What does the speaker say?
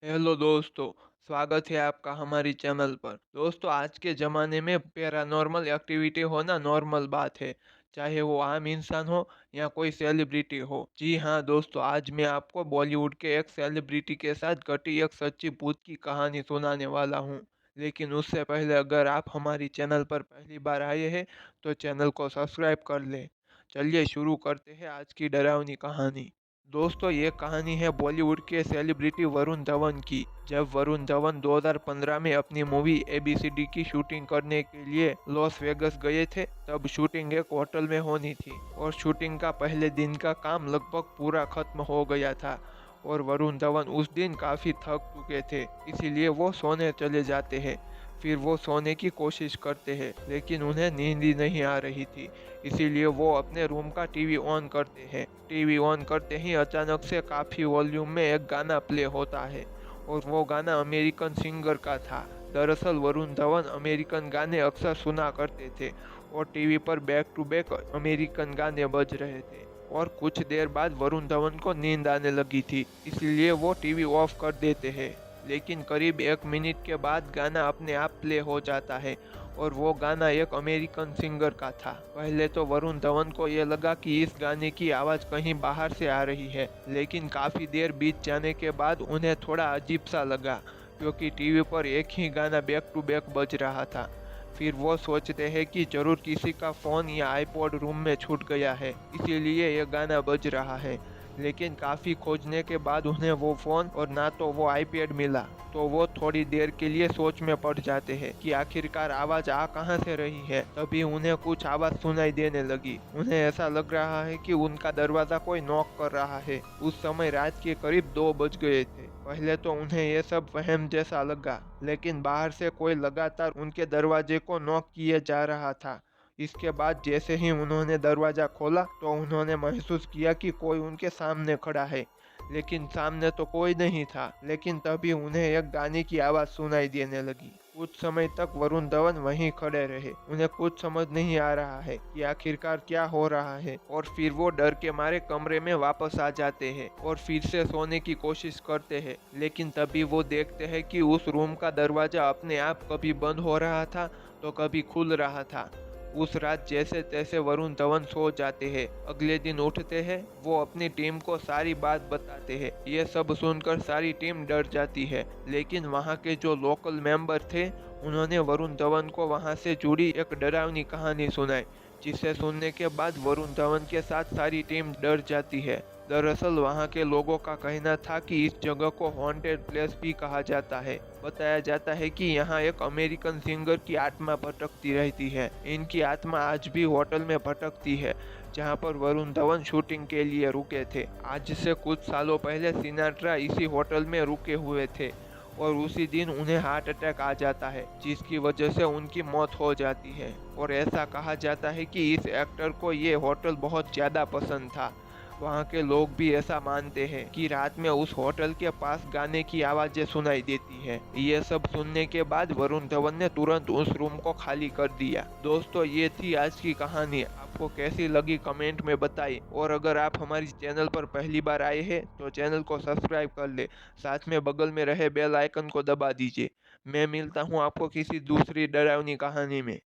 Hello दोस्तों। स्वागत है आपका हमारी चैनल पर। दोस्तों, आज के ज़माने में पैरानॉर्मल एक्टिविटी होना नॉर्मल बात है, चाहे वो आम इंसान हो या कोई सेलिब्रिटी हो। जी हाँ दोस्तों, आज मैं आपको बॉलीवुड के एक सेलिब्रिटी के साथ घटी एक सच्ची भूत की कहानी सुनाने वाला हूँ। लेकिन उससे पहले अगर आप हमारी चैनल पर पहली बार आए हैं तो चैनल को सब्सक्राइब कर लें। चलिए शुरू करते हैं आज की डरावनी कहानी। दोस्तों, ये कहानी है बॉलीवुड के सेलिब्रिटी वरुण धवन की। जब वरुण धवन 2015 में अपनी मूवी एबीसीडी की शूटिंग करने के लिए लॉस वेगस गए थे, तब शूटिंग एक होटल में होनी थी और शूटिंग का पहले दिन का काम लगभग पूरा खत्म हो गया था। और वरुण धवन उस दिन काफ़ी थक चुके थे, इसीलिए वो सोने चले जाते हैं। फिर वो सोने की कोशिश करते हैं, लेकिन उन्हें नींद ही नहीं आ रही थी। इसीलिए वो अपने रूम का टीवी ऑन करते हैं। टीवी ऑन करते ही अचानक से काफ़ी वॉल्यूम में एक गाना प्ले होता है और वो गाना अमेरिकन सिंगर का था। दरअसल वरुण धवन अमेरिकन गाने अक्सर सुना करते थे और टीवी पर बैक टू बैक अमेरिकन गाने बज रहे थे। और कुछ देर बाद वरुण धवन को नींद आने लगी थी, इसलिए वो टीवी ऑफ कर देते हैं। लेकिन करीब 1 मिनट के बाद गाना अपने आप प्ले हो जाता है और वो गाना एक अमेरिकन सिंगर का था। पहले तो वरुण धवन को ये लगा कि इस गाने की आवाज़ कहीं बाहर से आ रही है, लेकिन काफ़ी देर बीत जाने के बाद उन्हें थोड़ा अजीब सा लगा, क्योंकि टीवी पर एक ही गाना बैक टू बैक बज रहा था। फिर वो सोचते हैं कि जरूर किसी का फ़ोन या आईपॉड रूम में छूट गया है, इसीलिए ये गाना बज रहा है। लेकिन काफ़ी खोजने के बाद उन्हें वो फ़ोन और ना तो वो आईपैड मिला, तो वो थोड़ी देर के लिए सोच में पड़ जाते हैं कि आखिरकार आवाज़ आ कहाँ से रही है। तभी उन्हें कुछ आवाज़ सुनाई देने लगी। उन्हें ऐसा लग रहा है कि उनका दरवाज़ा कोई नॉक कर रहा है। उस समय रात के करीब 2 बज गए थे। पहले तो उन्हें ये सब वहम जैसा लगा, लेकिन बाहर से कोई लगातार उनके दरवाजे को नॉक किए जा रहा था। इसके बाद जैसे ही उन्होंने दरवाज़ा खोला तो उन्होंने महसूस किया कि कोई उनके सामने खड़ा है, लेकिन सामने तो कोई नहीं था। लेकिन तभी उन्हें एक गाने की आवाज़ सुनाई देने लगी। कुछ समय तक वरुण धवन वहीं खड़े रहे। उन्हें कुछ समझ नहीं आ रहा है कि आखिरकार क्या हो रहा है, और फिर वो डर के मारे कमरे में वापस आ जाते हैं और फिर से सोने की कोशिश करते हैं। लेकिन तभी वो देखते हैं कि उस रूम का दरवाज़ा अपने आप कभी बंद हो रहा था तो कभी खुल रहा था। उस रात जैसे तैसे वरुण धवन सो जाते हैं। अगले दिन उठते हैं, वो अपनी टीम को सारी बात बताते हैं। ये सब सुनकर सारी टीम डर जाती है, लेकिन वहाँ के जो लोकल मेंबर थे उन्होंने वरुण धवन को वहाँ से जुड़ी एक डरावनी कहानी सुनाई, जिसे सुनने के बाद वरुण धवन के साथ सारी टीम डर जाती है। दरअसल वहाँ के लोगों का कहना था कि इस जगह को हॉन्टेड प्लेस भी कहा जाता है। बताया जाता है कि यहाँ एक अमेरिकन सिंगर की आत्मा भटकती रहती है। इनकी आत्मा आज भी होटल में भटकती है जहाँ पर वरुण धवन शूटिंग के लिए रुके थे। आज से कुछ सालों पहले सिनाट्रा इसी होटल में रुके हुए थे और उसी दिन उन्हें हार्ट अटैक आ जाता है, जिसकी वजह से उनकी मौत हो जाती है। और ऐसा कहा जाता है कि इस एक्टर को ये होटल बहुत ज़्यादा पसंद था। वहाँ के लोग भी ऐसा मानते हैं कि रात में उस होटल के पास गाने की आवाज़ें सुनाई देती है। ये सब सुनने के बाद वरुण धवन ने तुरंत उस रूम को खाली कर दिया। दोस्तों, ये थी आज की कहानी। आपको कैसी लगी कमेंट में बताइए, और अगर आप हमारी चैनल पर पहली बार आए हैं तो चैनल को सब्सक्राइब कर ले, साथ में बगल में रहे बेल आइकन को दबा दीजिए। मैं मिलता हूँ आपको किसी दूसरी डरावनी कहानी में।